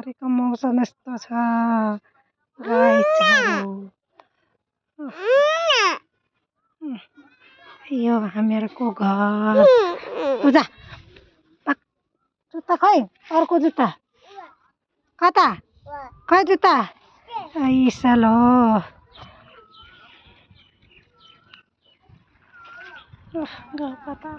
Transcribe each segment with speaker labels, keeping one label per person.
Speaker 1: बिहारीको मौसम यस्तो छ गाइजहरु। यो हामीहरूको घर। पूजा जुत्ता खै अर्को जुत्ता कता खै जुत्ता इसल हो। पता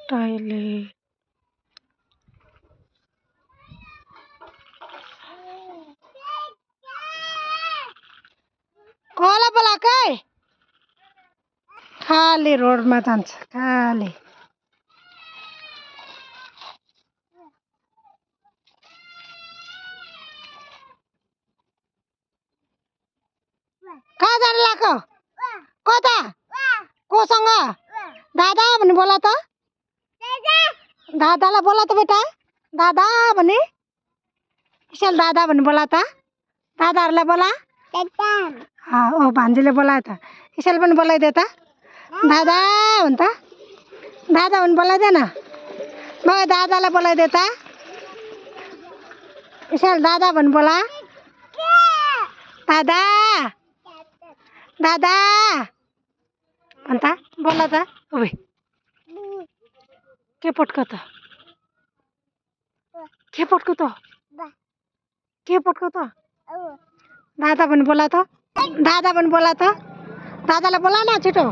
Speaker 1: टॉयलेट कोला बोलाकै खाली रोडमा जान्छ खाली। कहाँ जानु लाग्यो कता कोसँग दादा भन्ने बोला त दादालाई बोला त बेटा दादा भन्ने इसल दादा भन्ने बोला त दादाहरूलाई बोला ओ भान्जीले बोलायो त इसल पनि बोलाइदे त दादा भन् त दादा भन्ने बोलाइदे न म दादालाई बोलाइदे त इसल दादा भन्ने बोला दादा दादा भन् त बोला त ओइ के पट्को त के पट्को त के पट्को त दादा भन्ने बोला त दादा भन्ने बोला त दादालाई बोला न छिटो।